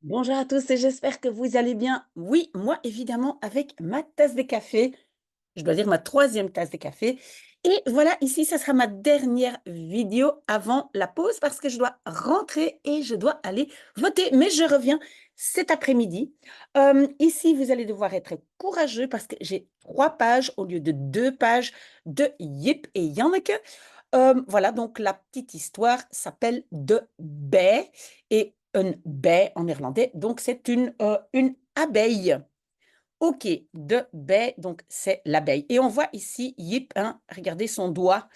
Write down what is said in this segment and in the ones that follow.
Bonjour à tous et j'espère que vous allez bien. Oui, moi évidemment avec ma tasse de café, je dois dire ma troisième tasse de café. Et voilà, ici, ça sera ma dernière vidéo avant la pause parce que je dois rentrer et je dois aller voter. Mais je reviens cet après-midi. Ici, vous allez devoir être courageux parce que j'ai 3 pages au lieu de 2 pages de Jip et Janneke. Voilà, donc la petite histoire s'appelle De Bij et een bij en néerlandais, donc c'est une abeille. Ok, de bij, donc c'est l'abeille. Et on voit ici Jip, hein, regardez son doigt.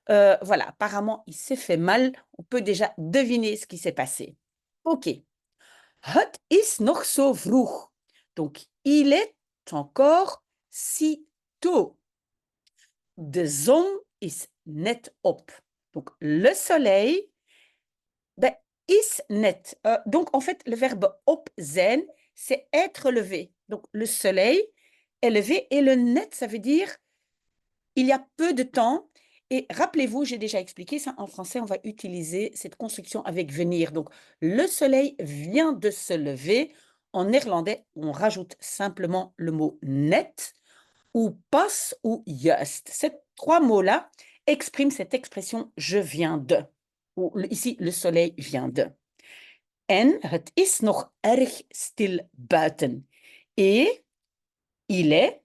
Voilà, apparemment il s'est fait mal. On peut déjà deviner ce qui s'est passé. Ok, het is nog zo vroeg. Donc il est encore si tôt. De zon is net op. Donc le soleil, ben, is net. Donc en fait, le verbe op zijn, c'est être levé. Donc le soleil est levé et le net, ça veut dire il y a peu de temps. Et rappelez-vous, j'ai déjà expliqué ça en français, on va utiliser cette construction avec venir. Donc le soleil vient de se lever. En néerlandais, on rajoute simplement le mot net ou pas ou juist. Ces 3 mots-là expriment cette expression je viens de. Ou ici, le soleil vient de. En het is nog erg stil buiten. Et il est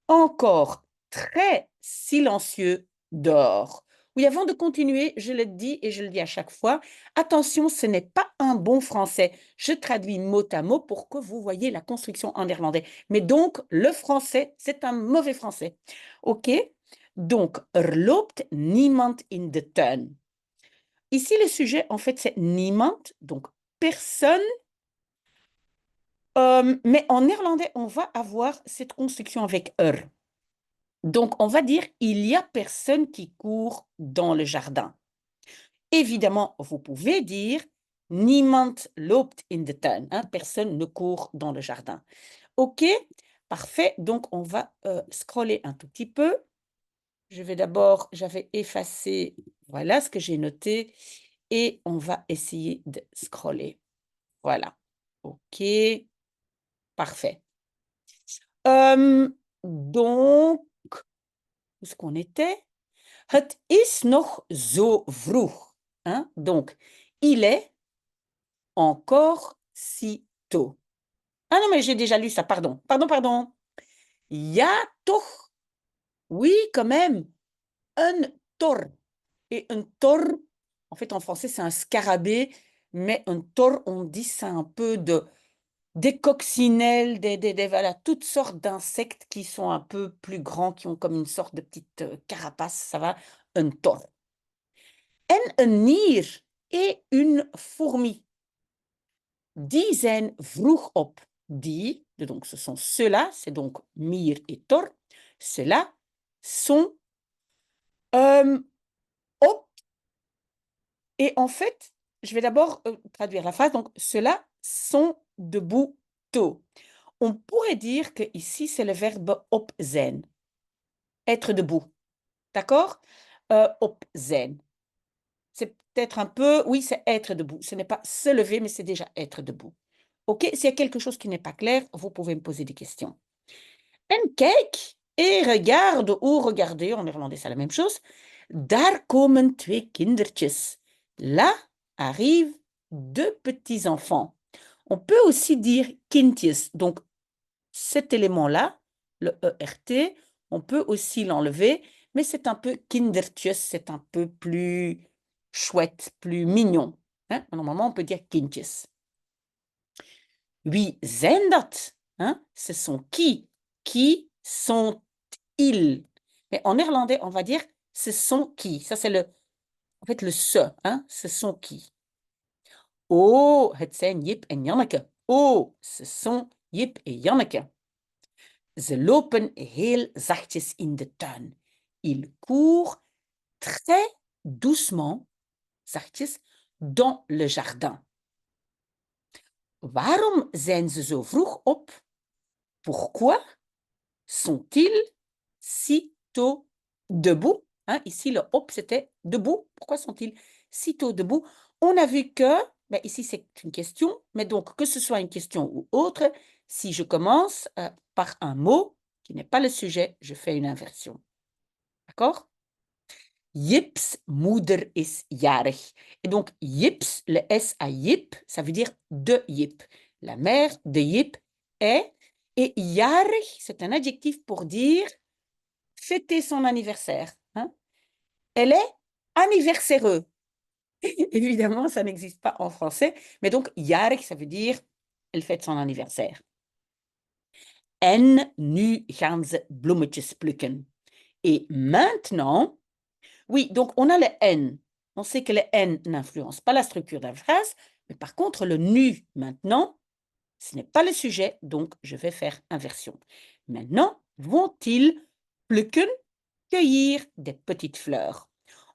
encore très silencieux dehors. Oui, avant de continuer, je le dis et je le dis à chaque fois, attention, ce n'est pas un bon français. Je traduis mot à mot pour que vous voyez la construction en néerlandais. Mais donc, le français, c'est un mauvais français. OK? Donc, loopt niemand in de tuin. Ici, le sujet, en fait, c'est niemand, donc personne. Mais en néerlandais, on va avoir cette construction avec Donc, on va dire il y a personne qui court dans le jardin. Évidemment, vous pouvez dire niemand loopt in de tuin. Hein, personne ne court dans le jardin. OK, parfait. Donc, on va scroller un tout petit peu. Je vais d'abord, j'avais effacé, voilà ce que j'ai noté. Et on va essayer de scroller. Voilà. OK, parfait. Donc, où est-ce qu'on était? Het is nog zo vroeg. Hein? Donc, il est encore si tôt. Ah non, mais j'ai déjà lu ça, pardon. Pardon, pardon. Ja, toch. Oui, quand même. Un tor. Et un tor, en fait, en français, c'est un scarabée, mais un tor, on dit c'est un peu des coccinelles, voilà, toutes sortes d'insectes qui sont un peu plus grands, qui ont comme une sorte de petite carapace, ça va, un tor. En een nier et une fourmi. Die zijn vroeg op. Die, donc ce sont ceux-là, c'est donc mier et tor. Ceux-là sont op. Et en fait, je vais d'abord traduire la phrase. Donc, ceux-là sont debout tôt. On pourrait dire que ici c'est le verbe op zijn. Être debout. D'accord? Op zijn. C'est peut-être un peu, oui, c'est être debout. Ce n'est pas se lever, mais c'est déjà être debout. OK? S'il y a quelque chose qui n'est pas clair, vous pouvez me poser des questions. En kijk et regarde ou regardez, en néerlandais c'est la même chose. Daar komen 2 kindertjes. Là arrivent 2 petits-enfants. On peut aussi dire kindjes. Donc, cet élément-là, le ERT, on peut aussi l'enlever, mais c'est un peu kindertjes, c'est un peu plus chouette, plus mignon. Hein? Normalement, on peut dire kindjes. Wie zijn dat? Hein? Ce sont qui? Qui sont-ils? Mais en néerlandais, on va dire ce sont qui? Ça, c'est en fait, le ce. Hein? Ce sont qui? Oh, het zijn Jip en Janneke. Oh, ce sont Jip en Janneke. Ze lopen heel zachtjes in de tuin. Ils courent très doucement, zachtjes, dans le jardin. Waarom zijn ze zo vroeg op? Pourquoi sont-ils si tôt debout? Hein, ici, le op, c'était debout. Pourquoi sont-ils si tôt debout? On a vu que Ben, ici, c'est une question, mais donc, que ce soit une question ou autre, si je commence par un mot qui n'est pas le sujet, je fais une inversion. D'accord? Jips moeder is jarig. Et donc, Jips, le S à Jip, ça veut dire de Jip. La mère de Jip est. Et jarig, c'est un adjectif pour dire fêter son anniversaire. Hein? Elle est anniversaireux. Évidemment, ça n'existe pas en français, mais donc jarig, ça veut dire elle fête son anniversaire. En nu gaan ze bloemetjes plukken. Et maintenant, oui, donc on a le N. On sait que le N n'influence pas la structure de la phrase, mais par contre, le nu maintenant, ce n'est pas le sujet, donc je vais faire inversion. Maintenant, vont-ils plukken, cueillir des petites fleurs?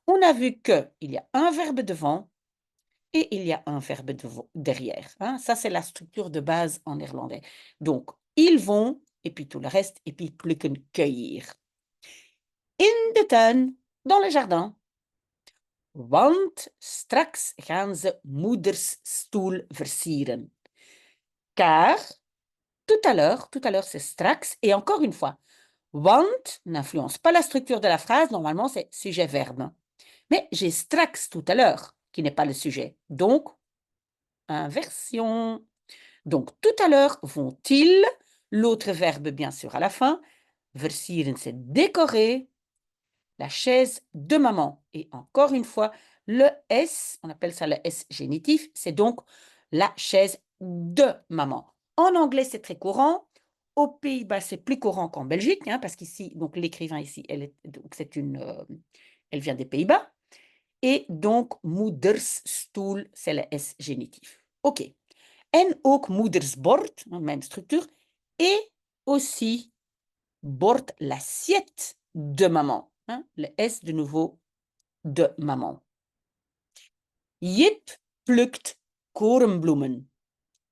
On a vu qu'il y a un verbe devant et il y a un verbe derrière. Hein? Ça, c'est la structure de base en néerlandais. Donc, ils vont, et puis tout le reste, et puis plukken, cueillir. In de tuin, dans le jardin. Want straks gaan ze moeders stoel versieren. Car, tout à l'heure c'est straks, et encore une fois, want n'influence pas la structure de la phrase, normalement c'est sujet-verbe. Mais j'ai straks tout à l'heure, qui n'est pas le sujet. Donc, inversion. Donc, tout à l'heure vont-ils, l'autre verbe bien sûr à la fin, versieren c'est décorer, la chaise de maman. Et encore une fois, le S, on appelle ça le S génitif, c'est donc la chaise de maman. En anglais, c'est très courant. Aux Pays-Bas, c'est plus courant qu'en Belgique, hein, parce qu'ici, donc l'écrivain ici, elle vient des Pays-Bas. Et donc, moedersstoel, c'est le S génitif. OK. En ook moedersbord, même structure, et aussi bord, l'assiette de maman. Hein, le S de nouveau de maman. Jip plukt korenbloemen.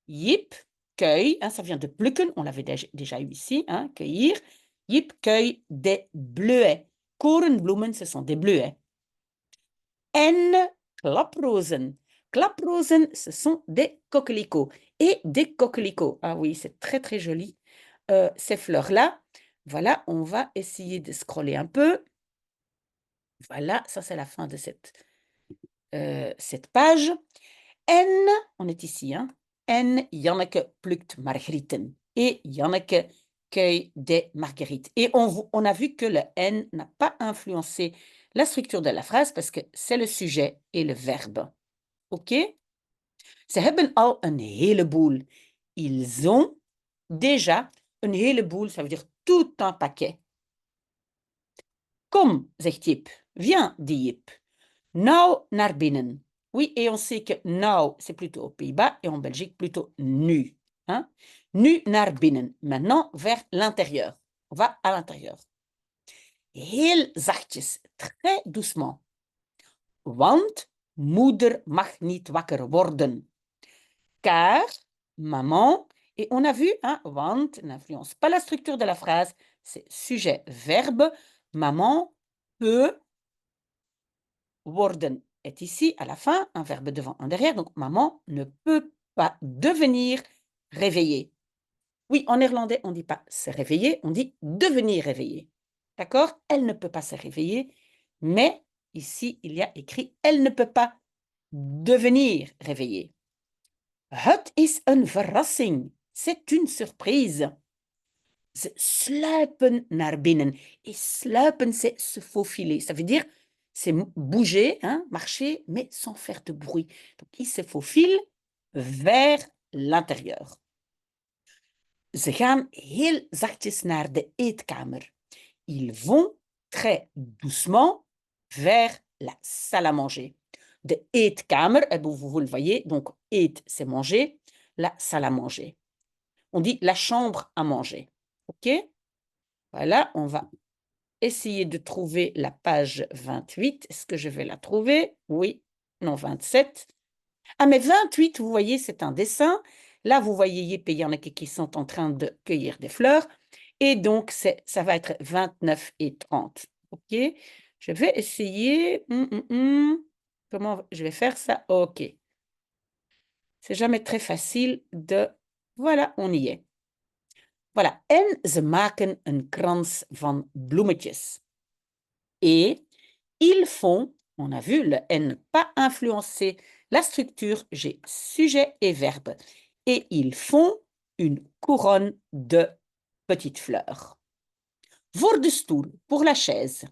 Jip, cueille, hein, ça vient de plukken, on l'avait déjà eu ici, hein, cueillir. Jip cueille des bleuets. Korenbloemen, ce sont des bleuets. En klaprozen. Klaprozen, ce sont des coquelicots. Et des coquelicots, ah oui, c'est très très joli, ces fleurs-là. Voilà, on va essayer de scroller un peu. Voilà, ça c'est la fin de cette page. En, on est ici, hein. En Janneke plukt margrieten. Et Janneke cueille des marguerites. Et on a vu que le N n'a pas influencé la structure de la phrase parce que c'est le sujet et le verbe. OK? Ze hebben al een heleboel. Ils ont déjà een heleboel, ça veut dire tout un paquet. Kom, zegt Jip. Viens, dit Jip. Nou naar binnen. Oui, et on sait que nou, c'est plutôt aux Pays-Bas et en Belgique, plutôt nu. Hein? Nu naar binnen. Maintenant, vers l'intérieur. On va à l'intérieur. Heel zachtjes, très doucement. Want moeder mag niet wakker worden. Car maman, et on a vu, hein, want n'influence pas la structure de la phrase, c'est sujet, verbe. Maman peut worden est ici à la fin, un verbe devant, un derrière. Donc, maman ne peut pas devenir réveillée. Oui, en néerlandais, on ne dit pas se réveiller, on dit devenir réveillée. D'accord? Elle ne peut pas se réveiller, mais ici, il y a écrit elle ne peut pas devenir réveillée. Het is een verrassing. C'est une surprise. Ze sluipen naar binnen. Et sluipen, c'est se faufiler. Ça veut dire c'est bouger, hein, marcher, mais sans faire de bruit. Donc, il se faufile vers l'intérieur. Ze gaan heel zachtjes naar de eetkamer. Ils vont très doucement vers la salle à manger. De eetkamer, vous le voyez, donc eet, c'est manger, la salle à manger. On dit la chambre à manger. OK? Voilà, on va essayer de trouver la page 28. Est-ce que je vais la trouver? Oui. Non, 27. Ah, mais 28, vous voyez, c'est un dessin. Là, vous voyez Yip et Janneke qui sont en train de cueillir des fleurs. Et donc, ça va être 29 et 30. OK? Je vais essayer. Comment je vais faire ça? OK. C'est jamais très facile de... Voilà, on y est. Voilà. En ze maken een krans van bloemetjes. Et ils font, on a vu, le N pas influencer la structure, j'ai sujet et verbe. Et ils font une couronne de petites fleurs. Voor de stoel, pour la chaise.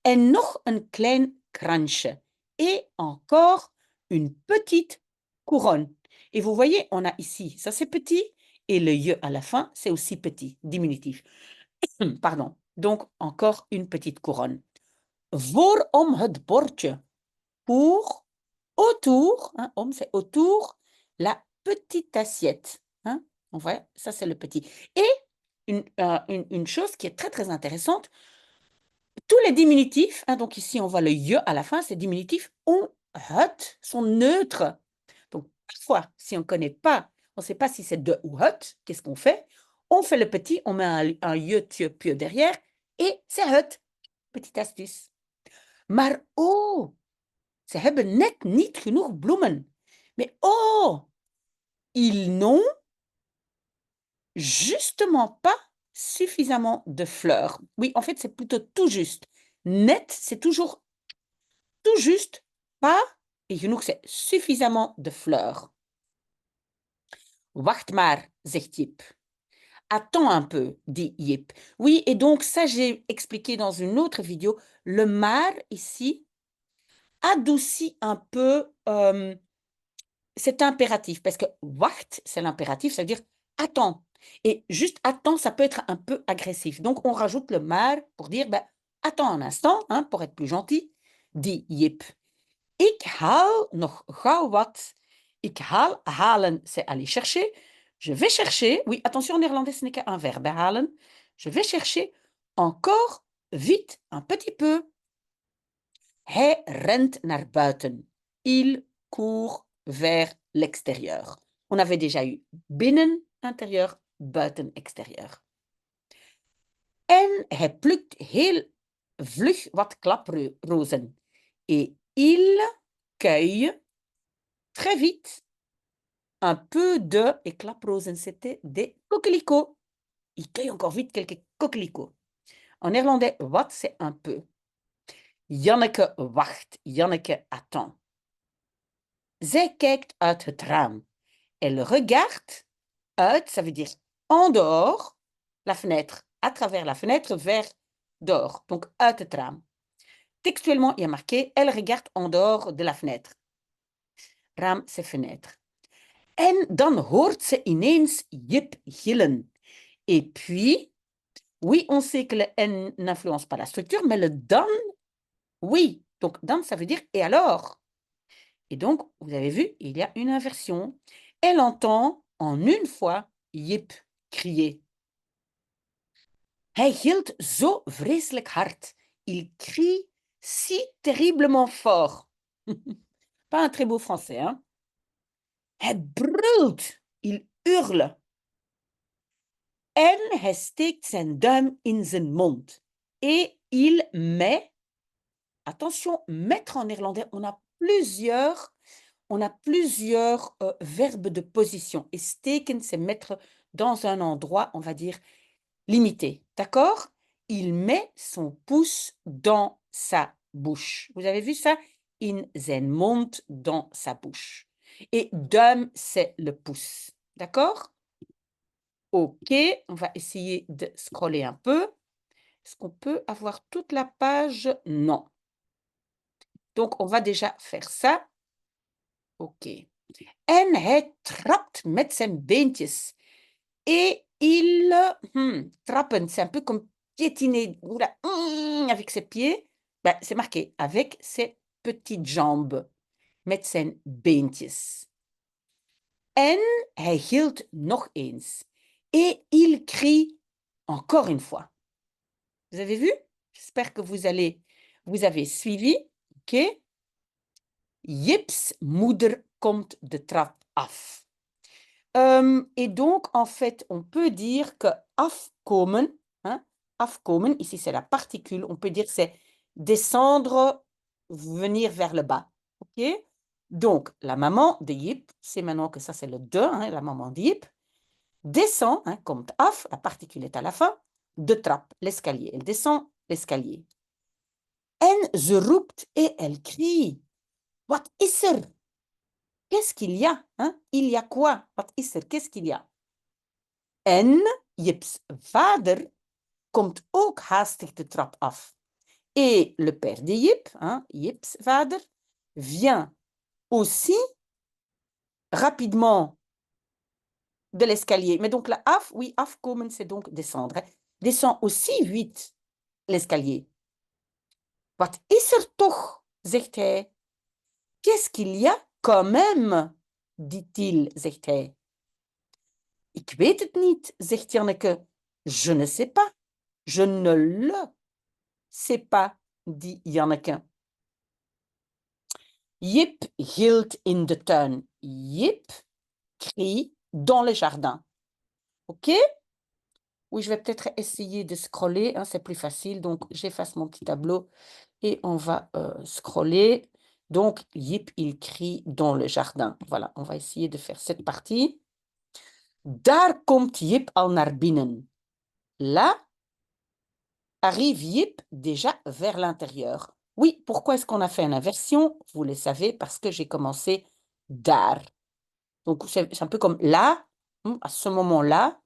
En nog een klein kransje. Et encore une petite couronne. Et vous voyez, on a ici, ça c'est petit, et le je à la fin, c'est aussi petit, diminutif. Pardon. Donc, encore une petite couronne. Voor om het bordje. Pour, autour, hein, om c'est autour, la petite assiette. Hein, on voit, ça c'est le petit. Et une chose qui est très très intéressante, tous les diminutifs, hein, donc ici on voit le je à la fin, c'est diminutif, ont het, sont neutres. Donc parfois, si on ne connaît pas, on ne sait pas si c'est de ou het, qu'est-ce qu'on fait? On fait le petit, on met un je, tje, pieu derrière, et c'est het. Petite astuce. Maar oh, ze hebben net niet genoeg bloemen. Mais oh, ils n'ont justement pas suffisamment de fleurs. Oui, en fait, c'est plutôt tout juste. Net, c'est toujours tout juste, pas, et genoeg, c'est suffisamment de fleurs. Wacht maar, zegt Jip. Attends un peu, dit Jip. Oui, et donc ça, j'ai expliqué dans une autre vidéo. Le maar, ici, adoucit un peu cet impératif, parce que wacht, c'est l'impératif, ça veut dire attends. Et juste attends, ça peut être un peu agressif. Donc, on rajoute le maar pour dire, ben, attends un instant, hein, pour être plus gentil, dit Jip. Ik haal nog gauw wat. Ik haal, halen, c'est aller chercher. Je vais chercher, oui, attention, en néerlandais, ce n'est qu'un verbe, halen. Je vais chercher encore vite, un petit peu. Hij rent naar buiten. Il court vers l'extérieur. On avait déjà eu binnen, intérieur, buiten, extérieur. En hij plukt heel vlug wat klaprozen. Et il cueille très vite un peu de... Et klaprozen, c'était des coquelicots. Il cueille encore vite quelques coquelicots. En néerlandais, wat, c'est un peu. Janneke wacht. Janneke attend. Zij kijkt uit het raam. Elle regarde uit, ça veut dire en dehors, la fenêtre, à travers la fenêtre, vers dehors. Donc, uit het raam. Textuellement, il y a marqué, elle regarde en dehors de la fenêtre. Raam, c'est fenêtre. En dan hoort ze ineens Jip gillen. Et puis, oui, on sait que le N n'influence pas la structure, mais le dan, oui. Donc, dan, ça veut dire et alors? Et donc, vous avez vu, il y a une inversion. Elle entend en une fois Jip crier. Hij gilt zo vreselijk hard. Il crie si terriblement fort. Pas un très beau français, hein? Hij brult. Il hurle. En hij steekt zijn duim in zijn mond. Et il met, attention, mettre en néerlandais, on a plusieurs verbes de position. Et steken, c'est mettre dans un endroit, on va dire, limité. D'accord? Il met son pouce dans sa bouche. Vous avez vu ça? In zijn mond, dans sa bouche. Et duim, c'est le pouce. D'accord? OK, on va essayer de scroller un peu. Est-ce qu'on peut avoir toute la page? Non. Donc, on va déjà faire ça. OK. En hij trapt met zijn beentjes. Et il... trappen, c'est un peu comme piétiner oula, avec ses pieds. Ben, c'est marqué avec ses petites jambes. Met zijn beentjes. En hij gilt nog eens. Et il crie encore une fois. Vous avez vu? J'espère que vous avez suivi. OK? Jips moeder komt de trap af. Et donc, en fait, on peut dire que afkomen, hein, afkomen, ici c'est la particule, on peut dire c'est descendre, venir vers le bas. OK? Donc, la maman de Jip, c'est maintenant que ça c'est le de, hein, la maman de Jip, descend, hein, komt af, la particule est à la fin, de trap, l'escalier. Elle descend l'escalier. En ze roept et elle crie. Wat is er? Qu'est-ce qu'il y a? Hein? Il y a quoi? Wat is er? Qu'est-ce qu'il y a? En Jips vader komt ook haastig de trap af. Et le père de Jip, hein, Jips vader, vient aussi rapidement de l'escalier. Mais donc la af, oui, afkomen, c'est donc descendre. Hein. Descend aussi vite l'escalier. Wat is er toch? Zegt hij. Qu'est-ce qu'il y a quand même? Dit-il, zegt hij. Ik weet het niet, zegt Janneke. Je ne sais pas. Je ne le sais pas, dit Janneke. Jip gilt in de tuin. Jip crie dans le jardin. OK? Oui, je vais peut-être essayer de scroller, hein, c'est plus facile. Donc, j'efface mon petit tableau et on va scroller. Donc, Jip, il crie dans le jardin. Voilà, on va essayer de faire cette partie. Daar komt Jip al naar binnen. Là, arrive Jip déjà vers l'intérieur. Oui, pourquoi est-ce qu'on a fait une inversion? Vous le savez, parce que j'ai commencé daar. Donc, c'est un peu comme là, à ce moment-là,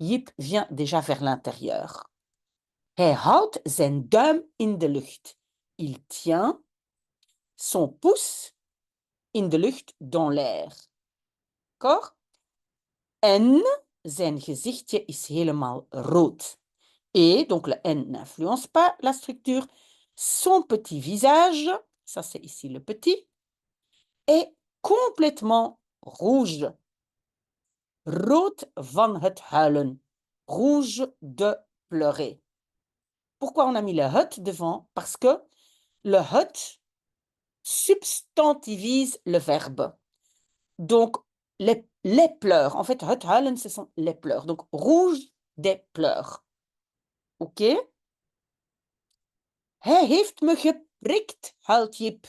Jip vient déjà vers l'intérieur. Hij houdt zijn duim in de lucht. Il tient son pouce in de lucht dans l'air. D'accord? En zijn gezichtje is helemaal rood. Et donc le N n'influence pas la structure. Son petit visage, ça c'est ici le petit, est complètement rouge. Rood van het huilen. Rouge de pleurer. Pourquoi on a mis le het devant? Parce que le het substantivise le verbe. Donc, les pleurs. En fait, het huilen, ce sont les pleurs. Donc, rouge des pleurs. OK? Hij heeft me geprikt, huilt Jip.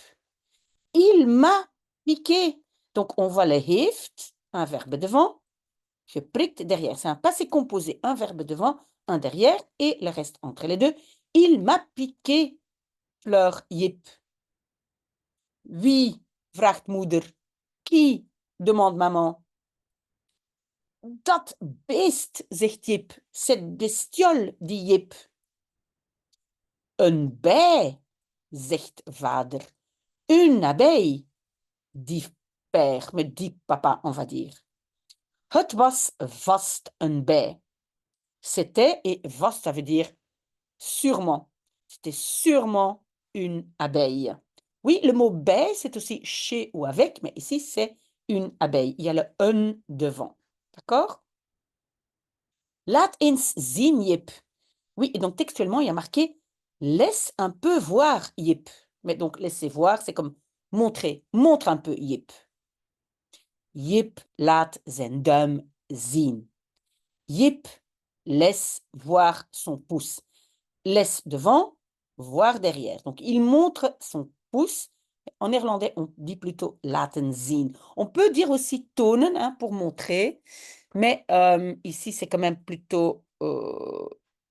Il m'a piqué. Donc, on voit le heeft, un verbe devant, geprikt derrière. C'est un passé composé, un verbe devant, un derrière et le reste entre les deux. Il m'a piqué, pleure Jip. Wie? Vraagt moeder. Qui? Demande maman. Dat beest, zegt Jip. Cette bestiole, dit Jip. Een bij, zegt vader. Une abeille, dit père, mais dit papa, on va dire. Het was vast een bij. C'était, et vast, ça veut dire sûrement. C'était sûrement une abeille. Oui, le mot bij, c'est aussi chez ou avec, mais ici, c'est une abeille. Il y a le un devant. D'accord? Laat eens zien, Jip. Oui, et donc textuellement, il y a marqué laisse un peu voir, Jip. Mais donc, laisser voir, c'est comme montrer. Montre un peu, Jip. Jip laat zijn duim zien. Jip laisse voir son pouce. Laisse devant, voir derrière. Donc, il montre son pouce. En néerlandais, on dit plutôt laten zien. On peut dire aussi tonen, hein, pour montrer. Mais ici, c'est quand même plutôt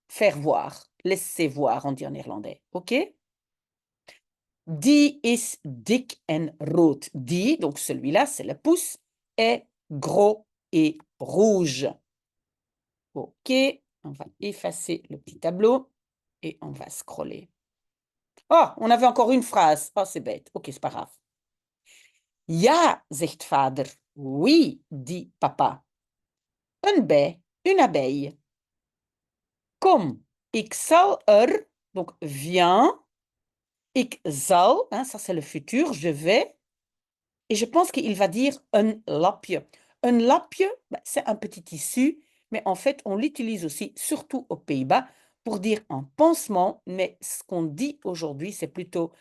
faire voir. Laisser voir, on dit en néerlandais. OK? Die is dik en rood. Die, donc celui-là, c'est le pouce, est gros et rouge. OK, on va effacer le petit tableau et on va scroller. Oh, on avait encore une phrase. Oh, c'est bête. OK, c'est pas grave. Ja, zegt vader. Oui, dit papa. Een bij, une abeille. Kom, ik zal er, donc viens, ik zal, hein, ça c'est le futur, je vais, et je pense qu'il va dire een lapje. Een lapje, ben, c'est un petit tissu, mais en fait, on l'utilise aussi, surtout aux Pays-Bas, pour dire un pansement, mais ce qu'on dit aujourd'hui, c'est plutôt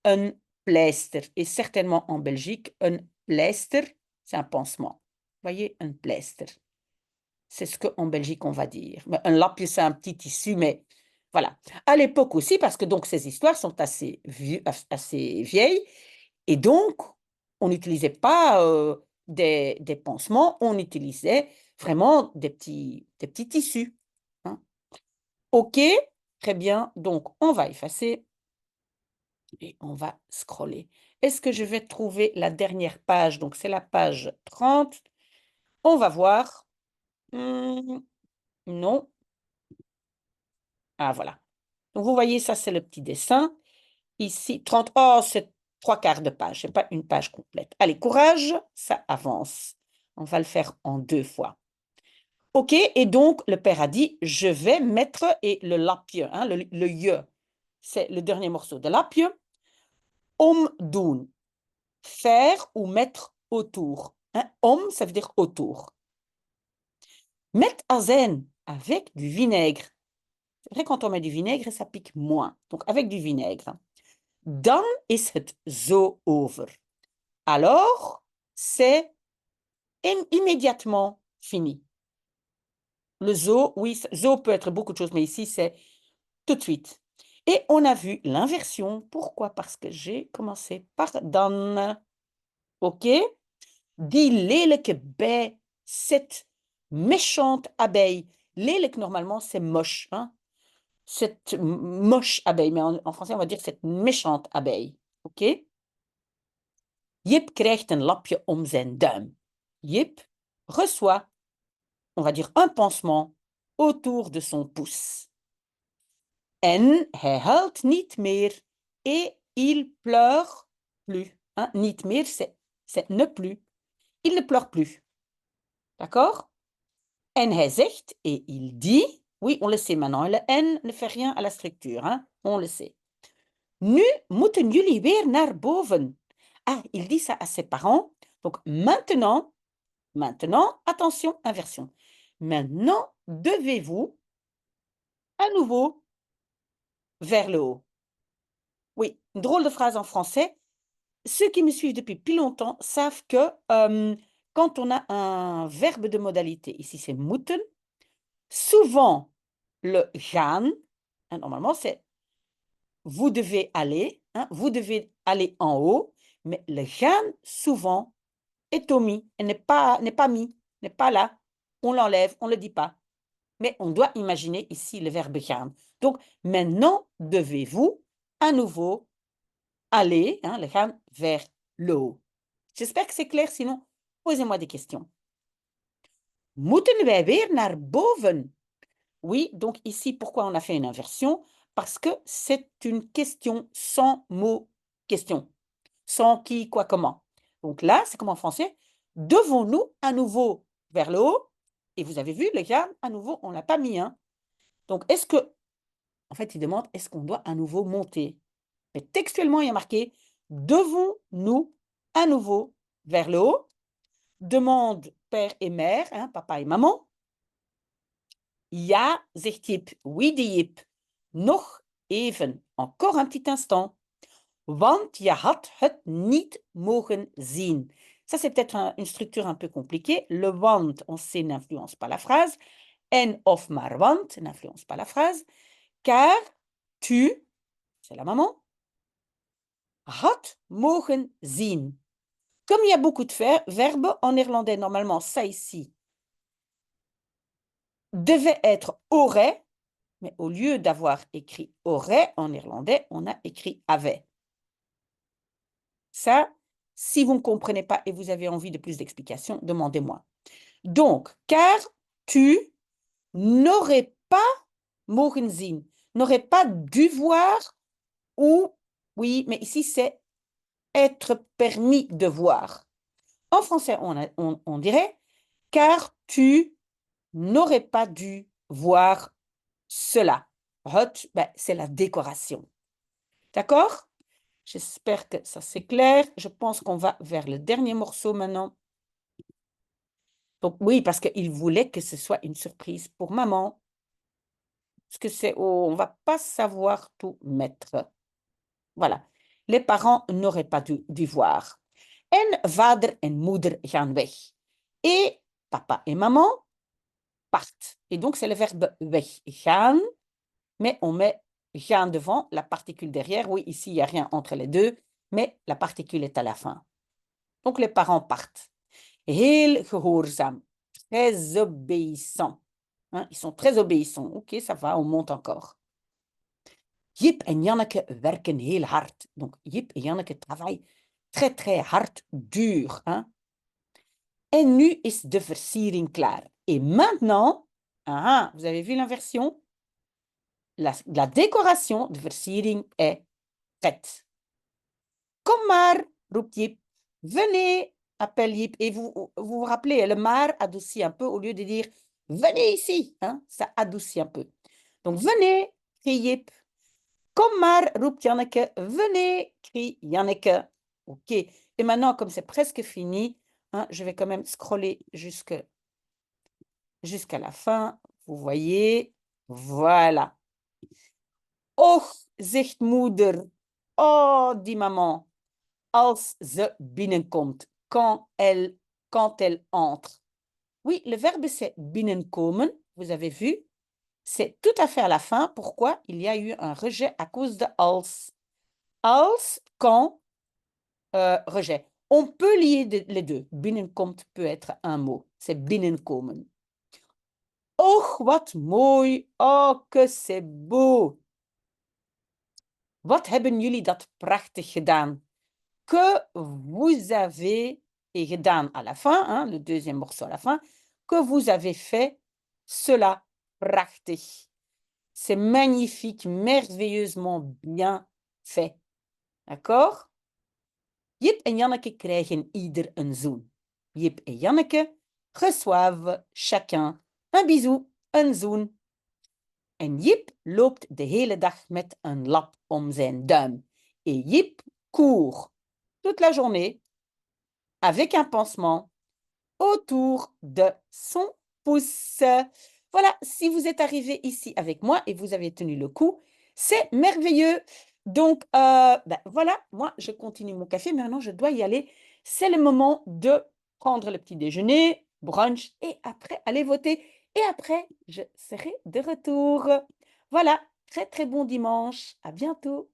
een pleister. Et certainement en Belgique, een pleister, c'est un pansement. Voyez, een pleister. C'est ce qu'en Belgique, on va dire. Un lapje, c'est un petit tissu, mais voilà. À l'époque aussi, parce que donc ces histoires sont assez vieilles, et donc on n'utilisait pas des pansements, on utilisait vraiment des petits tissus. Hein. OK, très bien. Donc, on va effacer et on va scroller. Est-ce que je vais trouver la dernière page? Donc, c'est la page 30. On va voir. Non. Ah, voilà. Donc, vous voyez, ça, c'est le petit dessin. Ici, 30. Oh, c'est 3/4 de page, c'est pas une page complète. Allez, courage, ça avance. On va le faire en 2 fois. OK, et donc, le père a dit, je vais mettre, et le lapje, hein, le je, c'est le dernier morceau de lapje, omdoen. Faire ou mettre autour. Hein. Om, ça veut dire autour. Met azijn, avec du vinaigre. C'est vrai, quand on met du vinaigre, ça pique moins. Donc, avec du vinaigre. Dan is het zo over. Alors, c'est immédiatement fini. Le zo, oui, zo peut être beaucoup de choses, mais ici, c'est tout de suite. Et on a vu l'inversion. Pourquoi? Parce que j'ai commencé par dan. OK? Die lelijke bij, cette méchante abeille. Lelijk, normalement, c'est moche. Hein? Cette moche abeille, mais en français, on va dire cette méchante abeille. OK? Jip krijgt een lapje om zijn duim. Jip reçoit, on va dire, un pansement autour de son pouce. En hij huilt niet meer. Et il pleure plus. Hein? Niet meer, c'est ne plus. Il ne pleure plus. D'accord? En hij zegt, et il dit, oui, on le sait maintenant, le N ne fait rien à la structure, hein? On le sait. Nu moeten jullie weer naar boven. Ah, il dit ça à ses parents. Donc maintenant, attention, inversion. Maintenant, devez-vous à nouveau vers le haut. Oui, une drôle de phrase en français. Ceux qui me suivent depuis plus longtemps savent que quand on a un verbe de modalité, ici c'est moeten, souvent le gaan, hein, normalement c'est vous devez aller, hein, vous devez aller en haut, mais le gaan souvent est omis, et n'est pas mis, n'est pas là. On l'enlève, on ne le dit pas. Mais on doit imaginer ici le verbe gaan. Donc, maintenant, devez-vous à nouveau aller, hein, le gaan, vers le haut. J'espère que c'est clair, sinon, posez-moi des questions. Moeten wij weer naar boven? Oui, donc ici, pourquoi on a fait une inversion? Parce que c'est une question sans mot question. Sans qui, quoi, comment. Donc là, c'est comme en français. Devons-nous à nouveau vers le haut? Et vous avez vu, le gaan, à nouveau, on ne l'a pas mis. Hein? Donc, est-ce que, en fait, il demande, est-ce qu'on doit à nouveau monter? Mais textuellement, il y a marqué, devons-nous à nouveau vers le haut? Demande père et mère, hein, papa et maman. Ja, zegt Jip. Oui, dit Jip. Nog even, encore un petit instant. Want je had het niet mogen zien. Ça, c'est peut-être une structure un peu compliquée. Le want, on sait, n'influence pas la phrase. En of maar want n'influence pas la phrase. Car tu, c'est la maman, had mogen zien. Comme il y a beaucoup de verbes, en néerlandais, normalement, ça ici devait être aurait, mais au lieu d'avoir écrit aurait en néerlandais, on a écrit avait. Ça, si vous ne comprenez pas et vous avez envie de plus d'explications, demandez-moi. Donc, car tu n'aurais pas mogen zien, n'aurais pas dû voir ou, oui, mais ici c'est être permis de voir. En français, on dirait, car tu n'aurais pas dû voir cela. Hot, ben, c'est la décoration. D'accord? J'espère que ça c'est clair. Je pense qu'on va vers le dernier morceau maintenant. Donc oui, parce qu'il voulait que ce soit une surprise pour maman. Parce que c'est, on ne va pas savoir tout mettre. Voilà. Les parents n'auraient pas dû voir. En vader en moeder gaan weg. Et papa et maman partent. Et donc, c'est le verbe weg gaan, mais on met gaan devant, la particule derrière. Oui, ici, il n'y a rien entre les deux, mais la particule est à la fin. Donc, les parents partent. Heel gehoorzaam. Très obéissant. Hein, ils sont très obéissants. Ok, ça va, on monte encore. Jip en Janneke werken heel hard. Donc, Jip et Janneke travaillent très, très hard, dur. Hein? En nu is de versiering klaar. Et maintenant, vous avez vu l'inversion? La décoration de versiering est prête. Kom maar, roept Jip. Venez, appelle Jip. Et vous rappelez, le maar adoucit un peu au lieu de dire venez ici. Hein? Ça adoucit un peu. Donc, venez, crie Jip. Kom maar, roept Janneke. Venez, crie Janneke. OK. Et maintenant, comme c'est presque fini, hein, je vais quand même scroller jusqu'à la fin. Vous voyez, voilà. Och, zegt moeder. Oh, dit maman. Als ze binnenkomt. Quand elle entre. Oui, le verbe c'est binnenkomen. Vous avez vu? C'est tout à fait à la fin. Pourquoi? Il y a eu un rejet à cause de als. Als, quand, rejet. On peut lier les deux. Binnenkomt peut être un mot. C'est binnenkomen. Och, wat mooi. Oh, que c'est beau. Wat hebben jullie dat prachtig gedaan? Que vous avez, et gedaan à la fin, hein, le deuxième morceau à la fin, que vous avez fait cela prachtig. C'est magnifique, merveilleusement bien fait. D'accord? Jip en Janneke krijgen ieder een zoen. Jip en Janneke reçoivent chacun un bisou, een zoen. En Jip loopt de hele dag met een lap om zijn duim. Et Jip court toute la journée avec un pansement autour de son pouce. Voilà, si vous êtes arrivé ici avec moi et vous avez tenu le coup, c'est merveilleux. Donc, voilà, moi, je continue mon café. Maintenant, je dois y aller. C'est le moment de prendre le petit déjeuner, brunch, et après, aller voter. Et après, je serai de retour. Voilà, très, très bon dimanche. À bientôt.